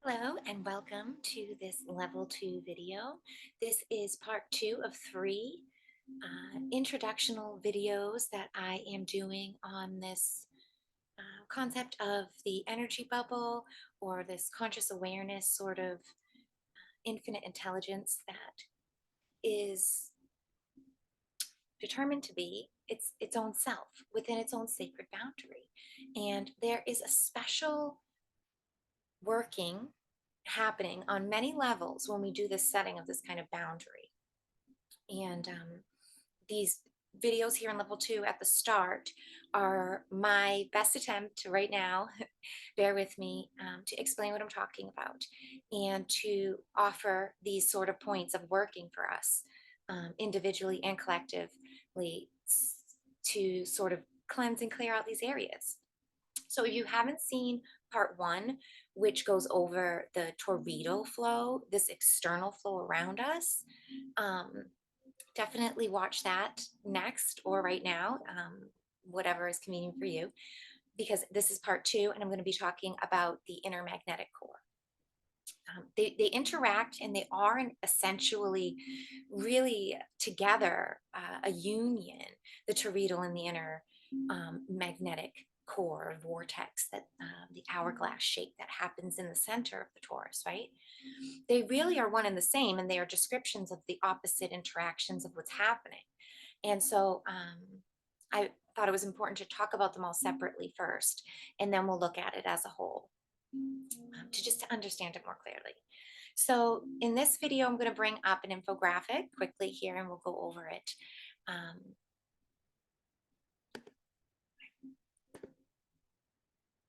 Hello and welcome to this level 2 video. This is part 2 of 3 introductional videos that I am doing on this concept of the energy bubble, or this conscious awareness sort of infinite intelligence that is determined to be its own self within its own sacred boundary. And there is a special working happening on many levels when we do this setting of this kind of boundary. And these videos here in level 2 at the start are my best attempt to right now, bear with me, to explain what I'm talking about and to offer these sort of points of working for us individually and collectively to sort of cleanse and clear out these areas. So if you haven't seen part 1, which goes over the torrido flow, this external flow around us, um, definitely watch that next or right now, whatever is convenient for you, because this is part 2, and I'm going to be talking about the inner magnetic core. They interact, and they are essentially really together, a union, the torrido and the inner magnetic core vortex, that the hourglass shape that happens in the center of the torus, right? They really are one and the same, and they are descriptions of the opposite interactions of what's happening. And so I thought it was important to talk about them all separately first, and then we'll look at it as a whole, to understand it more clearly. So in this video, I'm going to bring up an infographic quickly here, and we'll go over it.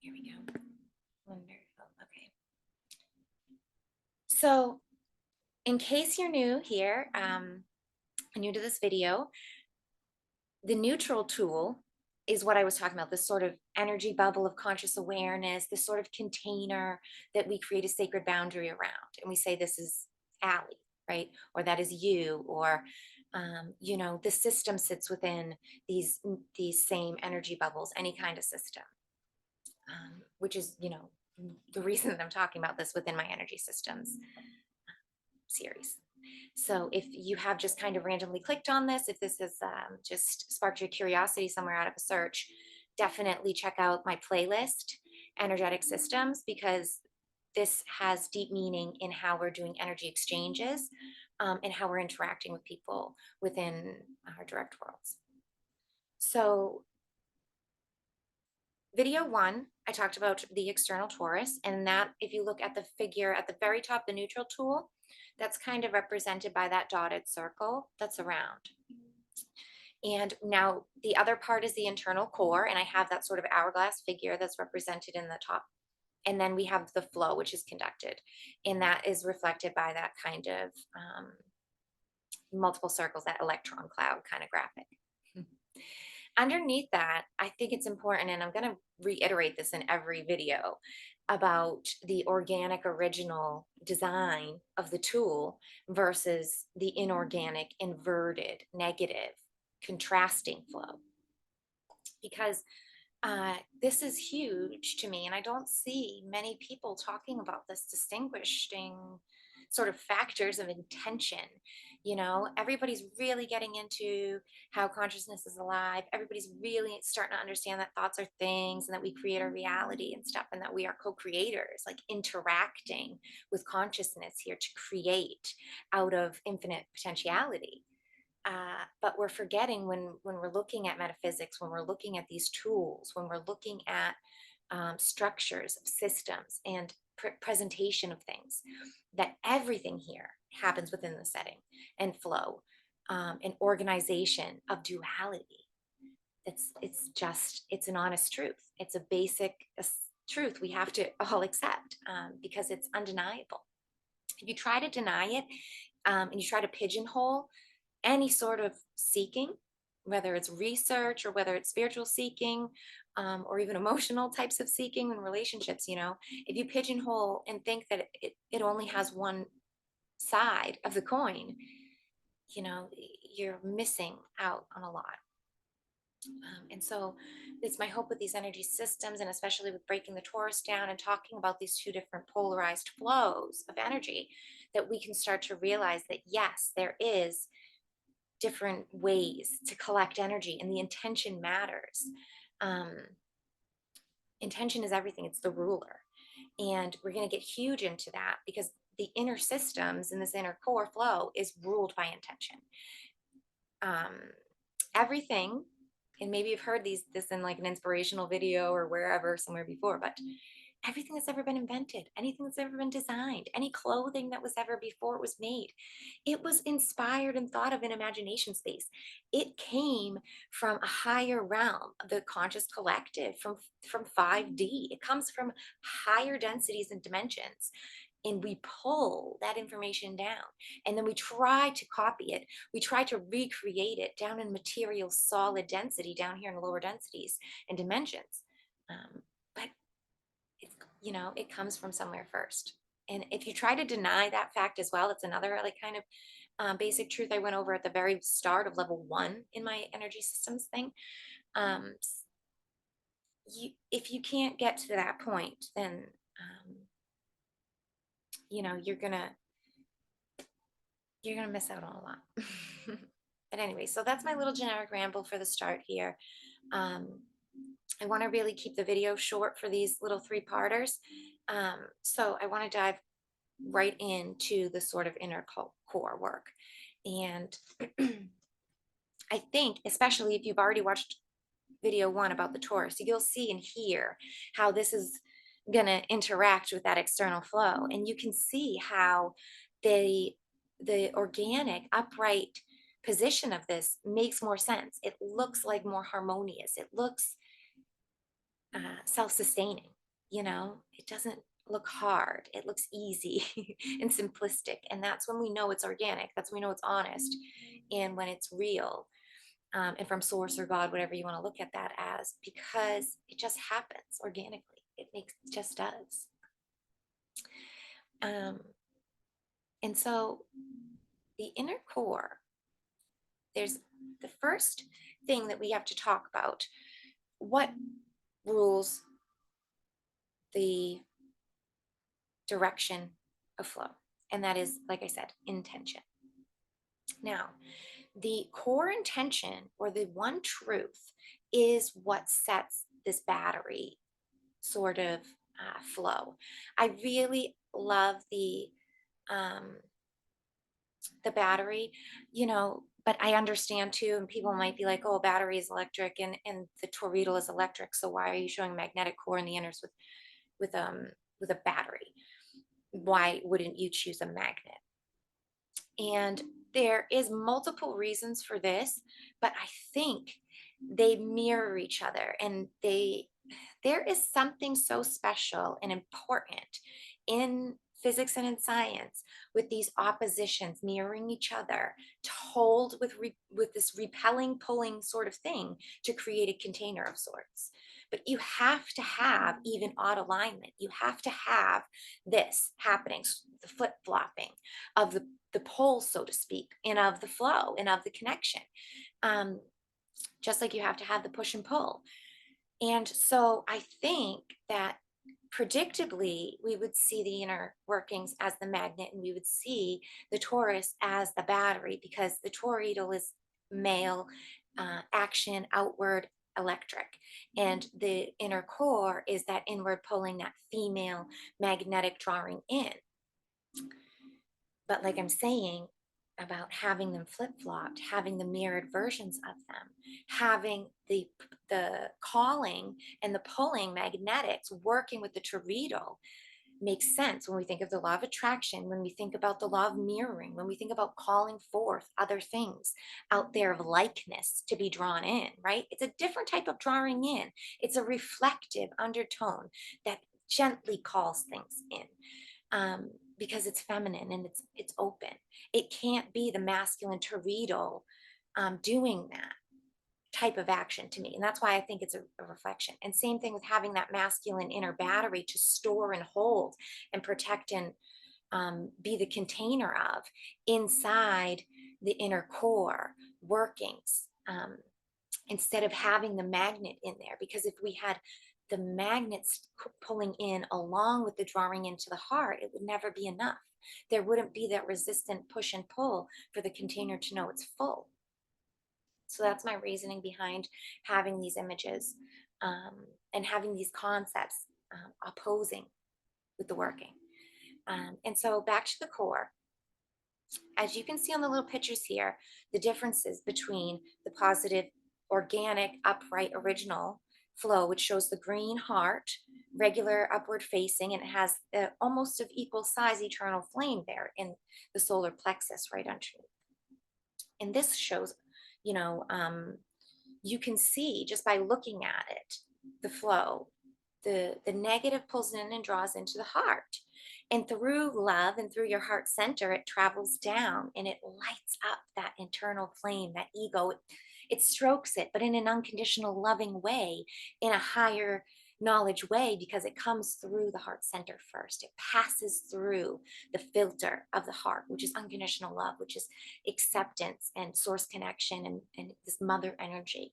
Here we go. Wonderful. Okay. So in case you're new here, new to this video, the neutral tool is what I was talking about, this sort of energy bubble of conscious awareness, this sort of container that we create a sacred boundary around. And we say this is Allie, right? Or that is you, or the system sits within these same energy bubbles, any kind of system, which is, the reason that I'm talking about this within my energy systems series. So if you have just kind of randomly clicked on this, if this has just sparked your curiosity somewhere out of a search, definitely check out my playlist, Energetic Systems, because this has deep meaning in how we're doing energy exchanges, and how we're interacting with people within our direct worlds. So video 1, I talked about the external torus, and that, if you look at the figure at the very top, the neutral tool, that's kind of represented by that dotted circle that's around. And now the other part is the internal core, and I have that sort of hourglass figure that's represented in the top. And then we have the flow, which is conducted, and that is reflected by that kind of multiple circles, that electron cloud kind of graphic. Underneath that, I think it's important, and I'm going to reiterate this in every video, about the organic original design of the tool versus the inorganic, inverted, negative, contrasting flow. Because this is huge to me, and I don't see many people talking about this distinguishing sort of factors of intention. Everybody's really getting into how consciousness is alive. Everybody's really starting to understand that thoughts are things, and that we create our reality and stuff, and that we are co-creators, like interacting with consciousness here to create out of infinite potentiality. But we're forgetting, when we're looking at metaphysics, when we're looking at these tools, when we're looking at structures of systems and presentation of things, that everything here happens within the setting and flow, and organization of duality. It's an honest truth. It's a basic truth we have to all accept, because it's undeniable. If you try to deny it, and you try to pigeonhole any sort of seeking, whether it's research or whether it's spiritual seeking, or even emotional types of seeking in relationships, if you pigeonhole and think that it only has one side of the coin, you're missing out on a lot. And so it's my hope with these energy systems, and especially with breaking the torus down and talking about these two different polarized flows of energy, that we can start to realize that yes, there is different ways to collect energy, and the intention matters. Um, Intention is everything, it's the ruler. And we're going to get huge into that because the inner systems in this inner core flow is ruled by intention. Um, Everything, and maybe you've heard this in like an inspirational video or wherever, somewhere before, but everything that's ever been invented, anything that's ever been designed, any clothing that was ever before it was made, it was inspired and thought of in imagination space. It came from a higher realm, the conscious collective, from 5D. It comes from higher densities and dimensions. And we pull that information down, and then we try to copy it. We try to recreate it down in material solid density down here in lower densities and dimensions. But it's, it comes from somewhere first. And if you try to deny that fact as well, it's another like kind of basic truth I went over at the very start of level 1 in my energy systems thing. um, if you can't get to that point, then um, you know you're gonna miss out on a lot. But anyway, so that's my little generic ramble for the start here. um, I want to really keep the video short for these little 3-parters. So I want to dive right into the sort of inner core work. And I think, especially if you've already watched video 1 about the Taurus, you'll see and hear how this is going to interact with that external flow. And you can see how the organic, upright position of this makes more sense. It looks like more harmonious. It looks self-sustaining. It doesn't look hard, it looks easy and simplistic, and that's when we know it's organic, that's when we know it's honest, and when it's real, and from source or God, whatever you want to look at that as, because it just happens organically. It just does. um, and so the inner core, there's the first thing that we have to talk about: what rules the direction of flow. And that is, like I said, intention. Now, the core intention, or the one truth, is what sets this battery sort of flow. I really love um, the battery, but I understand too, and people might be like, oh, battery is electric, and the toroidal is electric, so why are you showing magnetic core in the inners with um with a battery? Why wouldn't you choose a magnet? And there is multiple reasons for this, but I think they mirror each other, and there is something so special and important in physics and in science with these oppositions mirroring each other to hold with this repelling pulling sort of thing to create a container of sorts. But you have to have even odd alignment. You have to have this happening, the flip flopping of the pole, so to speak, and of the flow and of the connection. Um, just like you have to have the push and pull. And so I think that predictably we would see the inner workings as the magnet, and we would see the Taurus as the battery, because the toroidal is male, action, outward, electric, and the inner core is that inward pulling, that female magnetic drawing in. But like I'm saying about having them flip-flopped, having the mirrored versions of them, having the calling and the pulling magnetics working with the toroidal makes sense when we think of the law of attraction, when we think about the law of mirroring, when we think about calling forth other things out there of likeness to be drawn in, right? It's a different type of drawing in. It's a reflective undertone that gently calls things in. Because it's feminine and it's open. It can't be the masculine toroidal doing that type of action to me. And that's why I think it's a reflection. And same thing with having that masculine inner battery to store and hold and protect and be the container of inside the inner core workings. instead of having the magnet in there. Because if we had the magnets pulling in along with the drawing into the heart, it would never be enough. There wouldn't be that resistant push and pull for the container to know it's full. So that's my reasoning behind having these images, um, and having these concepts opposing with the working. And so back to the core. As you can see on the little pictures here, the differences between the positive, organic, upright, original flow, which shows the green heart, regular upward facing, and it has almost of equal size eternal flame there in the solar plexus right underneath. And this shows, you know, you can see just by looking at it, the flow, the negative pulls in and draws into the heart. And through love and through your heart center, it travels down and it lights up that internal flame, that ego. It strokes it, but in an unconditional, loving way, in a higher knowledge way, because it comes through the heart center first. It passes through the filter of the heart, which is unconditional love, which is acceptance and source connection, and this mother energy.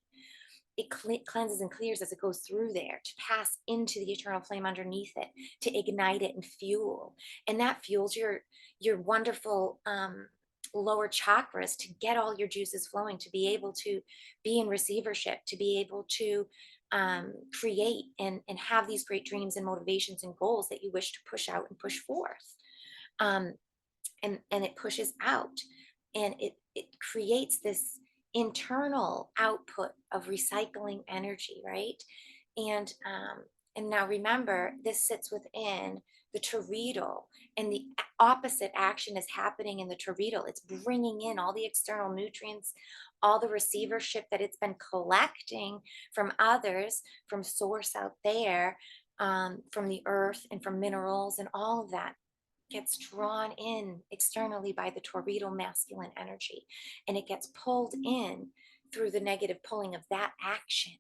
It cleanses and clears as it goes through there to pass into the eternal flame underneath it, to ignite it and fuel. And that fuels your wonderful lower chakras to get all your juices flowing, to be able to be in receivership, to be able to create and have these great dreams and motivations and goals that you wish to push out and push forth. Um, and it pushes out, and it creates this internal output of recycling energy, right? And now remember, this sits within the toroidal, and the opposite action is happening in the toroidal. It's bringing in all the external nutrients, all the receivership that it's been collecting from others, from source out there, from the earth and from minerals and all of that gets drawn in externally by the toroidal masculine energy, and it gets pulled in through the negative pulling of that action,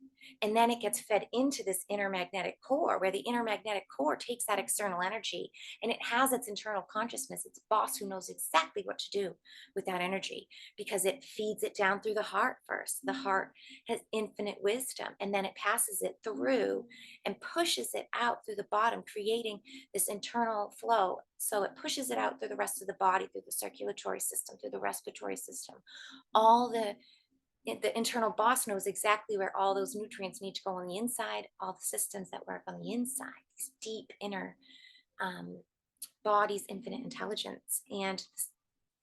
and then it gets fed into this inner magnetic core, where the inner magnetic core takes that external energy and it has its internal consciousness, its boss, who knows exactly what to do with that energy, because it feeds it down through the heart first. The heart has infinite wisdom, and then it passes it through and pushes it out through the bottom, creating this internal flow. So it pushes it out through the rest of the body, through the circulatory system, through the respiratory system. All the internal boss knows exactly where all those nutrients need to go on the inside, all the systems that work on the inside, these deep inner um, body's infinite intelligence, and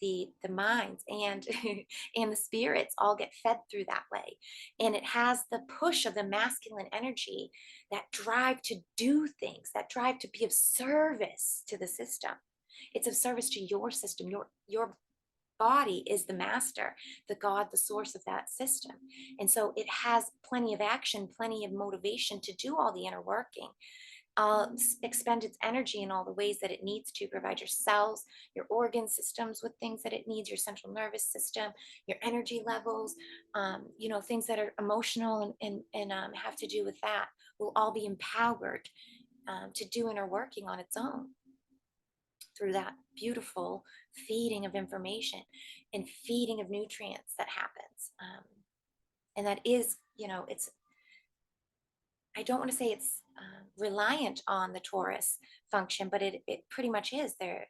the minds and and the spirits all get fed through that way. And it has the push of the masculine energy, that drive to do things, that drive to be of service to the system. It's of service to your system. Your body is the master, the god, the source of that system. And so it has plenty of action, plenty of motivation to do all the inner working, expend its energy in all the ways that it needs to provide your cells, your organ systems with things that it needs, your central nervous system, your energy levels, things that are emotional and have to do with that will all be empowered to do inner working on its own through that beautiful feeding of information and feeding of nutrients that happens. And that is, it's, I don't want to say it's reliant on the Taurus function, but it pretty much is there.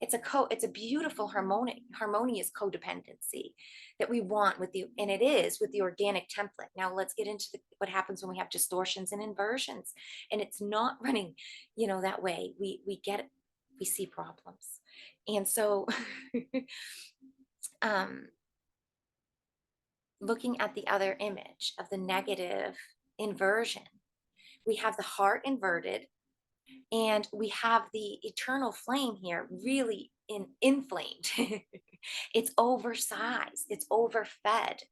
It's a beautiful harmonious codependency that we want and it is with the organic template. Now let's get into what happens when we have distortions and inversions, and it's not running, that way. We see problems, and so um, looking at the other image of the negative inversion, we have the heart inverted, and we have the eternal flame here really inflamed. It's oversized, it's overfed,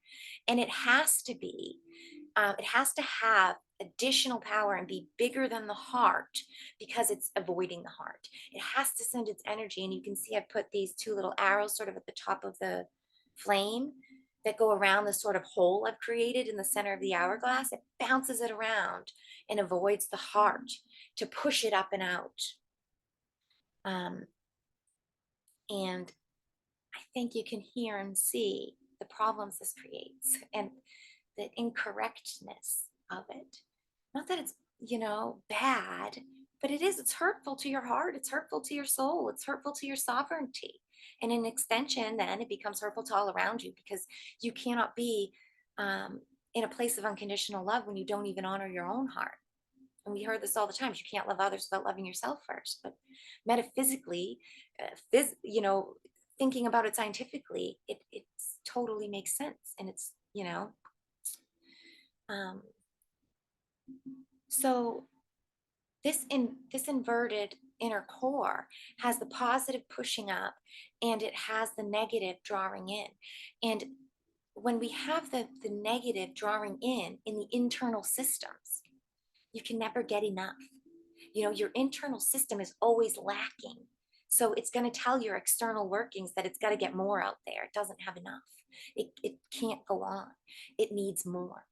and it has to have additional power and be bigger than the heart, because it's avoiding the heart. It has to send its energy, and you can see I put these two little arrows sort of at the top of the flame that go around the sort of hole I've created in the center of the hourglass. It bounces it around and avoids the heart to push it up and out. Um, and I think you can hear and see the problems this creates. And the incorrectness of it. Not that it's, bad, but it is. It's hurtful to your heart. It's hurtful to your soul. It's hurtful to your sovereignty. And in extension, then it becomes hurtful to all around you, because you cannot be in a place of unconditional love when you don't even honor your own heart. And we heard this all the time. You can't love others without loving yourself first. But metaphysically, thinking about it scientifically, it totally makes sense. And it's, um, so this inverted inner core has the positive pushing up, and it has the negative drawing in. And when we have the negative drawing in the internal systems, you can never get enough. Your internal system is always lacking. So it's going to tell your external workings that it's got to get more out there. It doesn't have enough. It can't go on. It needs more.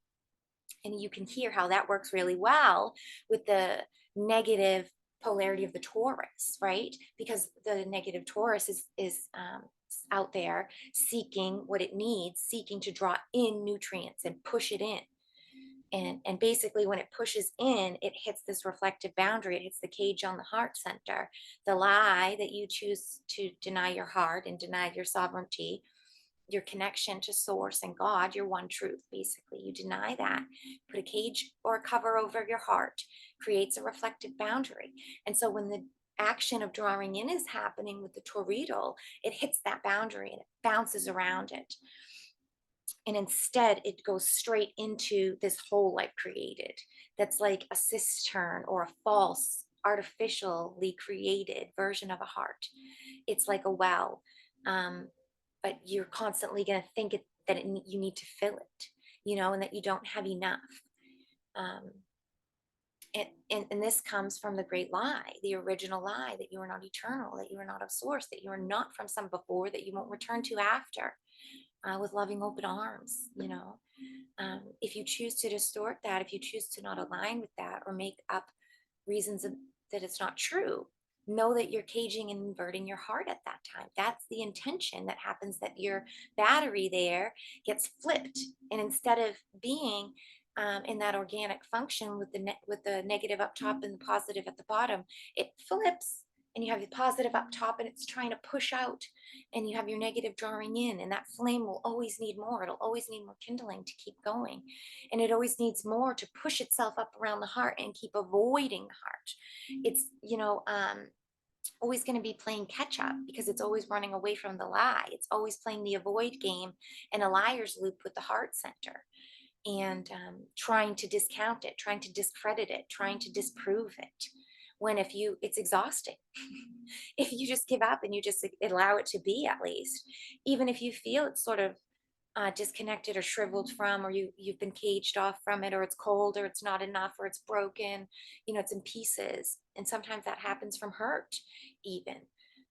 And you can hear how that works really well with the negative polarity of the Taurus, right? Because the negative Taurus is out there seeking what it needs, seeking to draw in nutrients and push it in. And basically, when it pushes in, it hits this reflective boundary. It hits the cage on the heart center. The lie that you choose to deny your heart and deny your sovereignty, your connection to source and God, your one truth, basically. You deny that, put a cage or a cover over your heart, creates a reflective boundary. And so when the action of drawing in is happening with the toroidal, it hits that boundary and it bounces around it. And instead, it goes straight into this hole I've created that's like a cistern or a false, artificially created version of a heart. It's like a well. But you're constantly going to think you need to fill it, and that you don't have enough. And this comes from the great lie, the original lie, that you are not eternal, that you are not of source, that you are not from some before, that you won't return to after, with loving open arms. If you choose to distort that, if you choose to not align with that or make up reasons that it's not true, know that you're caging and inverting your heart at that time. That's the intention that happens, that your battery there gets flipped. And instead of being in that organic function with the negative up top and the positive at the bottom, it flips. And you have the positive up top and it's trying to push out, and you have your negative drawing in, and that flame will always need more. It'll always need more kindling to keep going. And it always needs more to push itself up around the heart and keep avoiding the heart. It's, always going to be playing catch up, because it's always running away from the lie. It's always playing the avoid game and a liar's loop with the heart center, and trying to discount it, trying to discredit it, trying to disprove it. When it's exhausting. If you just give up and you just allow it to be, at least, even if you feel it's sort of disconnected or shriveled from, or you've been caged off from it, or it's cold, or it's not enough, or it's broken, it's in pieces. And sometimes that happens from hurt, even.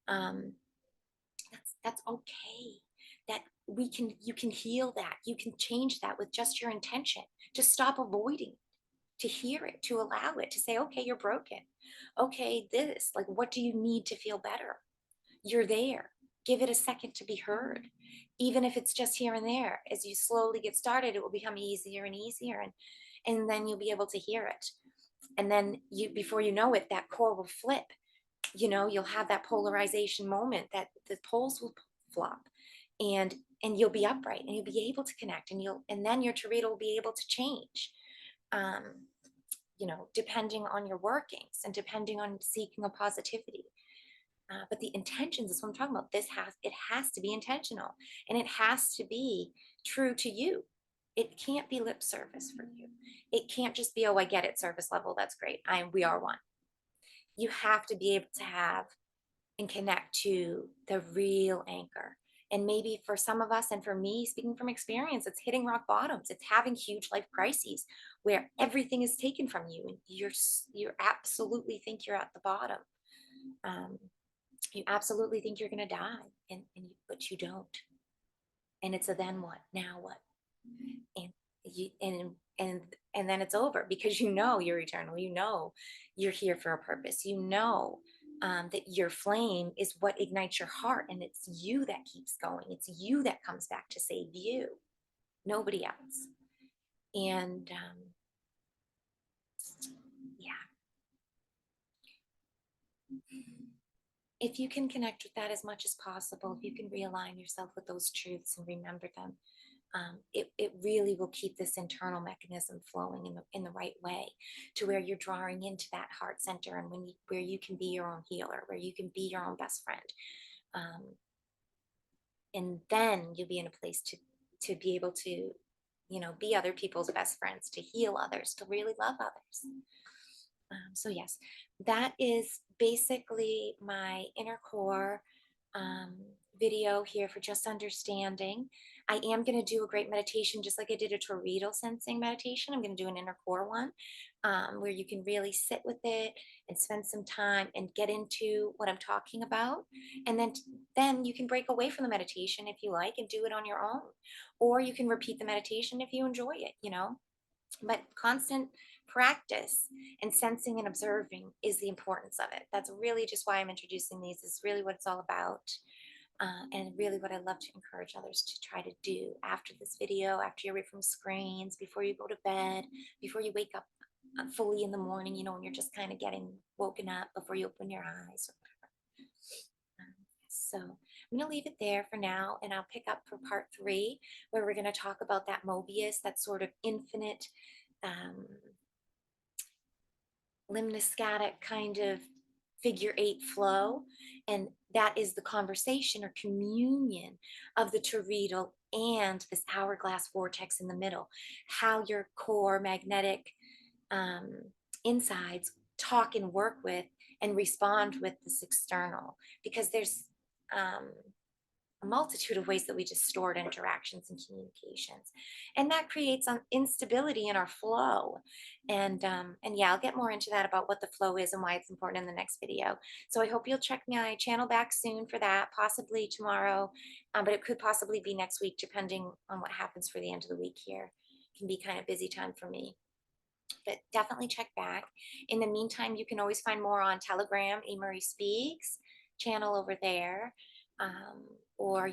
That's okay. That you can heal that. You can change that with just your intention. Just stop avoiding, to hear it, to allow it, to say, okay, you're broken. Okay, like, what do you need to feel better? You're there. Give it a second to be heard. Even if it's just here and there, as you slowly get started, it will become easier and easier. And then you'll be able to hear it. And then before you know it, that core will flip. You'll have that polarization moment, that the poles will flop, and you'll be upright, and you'll be able to connect, and then your toroidal will be able to change. Depending on your workings and depending on seeking a positivity. But the intentions is what I'm talking about. It has to be intentional, and it has to be true to you. It can't be lip service for you. It can't just be, oh, I get it, service level, that's great. We are one. You have to be able to have and connect to the real anchor. And maybe for some of us, and for me, speaking from experience, it's hitting rock bottoms. It's having huge life crises where everything is taken from you, and you absolutely think you're at the bottom. You absolutely think you're going to die, but you don't. And it's a then what? Now what? And then it's over, because you're eternal. You're here for a purpose. That your flame is what ignites your heart, and it's you that keeps going. It's you that comes back to save you, nobody else. And yeah, if you can connect with that as much as possible, if you can realign yourself with those truths and remember them, it really will keep this internal mechanism flowing in the right way, to where you're drawing into that heart center, and where you can be your own healer, where you can be your own best friend. Um, and then you'll be in a place to be able to, be other people's best friends, to heal others, to really love others. So yes, that is basically my inner core um, video here for just understanding. I am going to do a great meditation, just like I did a torrido sensing meditation. I'm going to do an inner core one, where you can really sit with it and spend some time and get into what I'm talking about. And then you can break away from the meditation if you like and do it on your own, or you can repeat the meditation if you enjoy it. But constant practice and sensing and observing is the importance of it. That's really just why I'm introducing these, is really what it's all about. And really what I love to encourage others to try to do after this video, after you're away from screens, before you go to bed, before you wake up fully in the morning, when you're just kind of getting woken up, before you open your eyes. So I'm going to leave it there for now, and I'll pick up for part 3, where we're going to talk about that Mobius, that sort of infinite um, limnoscatic kind of figure 8 flow. And that is the conversation or communion of the toroidal and this hourglass vortex in the middle, how your core magnetic um, insides talk and work with and respond with this external, because there's um, a multitude of ways that we distort interactions and communications, and that creates an instability in our flow. And yeah, I'll get more into that, about what the flow is and why it's important, in the next video. So I hope you'll check my channel back soon for that, possibly tomorrow, but it could possibly be next week, depending on what happens for the end of the week here. It can be kind of busy time for me, but definitely check back. In the meantime, you can always find more on Telegram, A. Marie Speaks channel over there, um, or,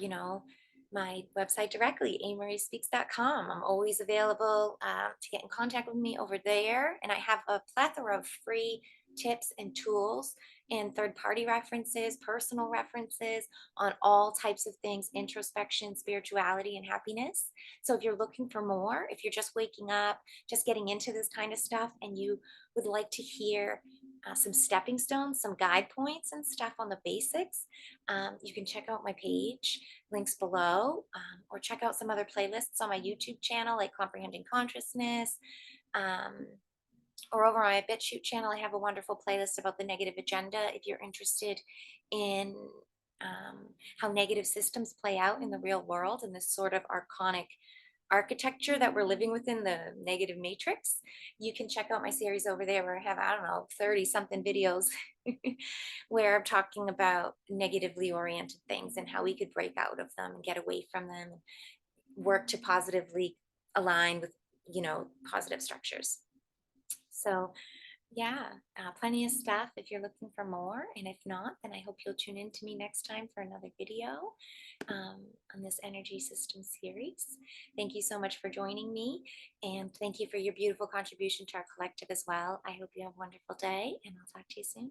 my website directly, amariespeaks.com. I'm always available to get in contact with me over there. And I have a plethora of free tips and tools and third-party references, personal references on all types of things: introspection, spirituality, and happiness. So if you're looking for more, if you're just waking up, just getting into this kind of stuff, and you would like to hear some stepping stones, some guide points and stuff on the basics, you can check out my page, links below, or check out some other playlists on my YouTube channel, like Comprehending Consciousness, um, or over on my BitChute channel. I have a wonderful playlist about the negative agenda if you're interested in how negative systems play out in the real world, and this sort of archonic architecture that we're living within, the negative matrix. You can check out my series over there, where I have, I don't know, 30 something videos where I'm talking about negatively oriented things and how we could break out of them and get away from them and work to positively align with, positive structures. So yeah, plenty of stuff if you're looking for more. And if not, then I hope you'll tune in to me next time for another video on this energy system series. Thank you so much for joining me. And thank you for your beautiful contribution to our collective as well. I hope you have a wonderful day, and I'll talk to you soon.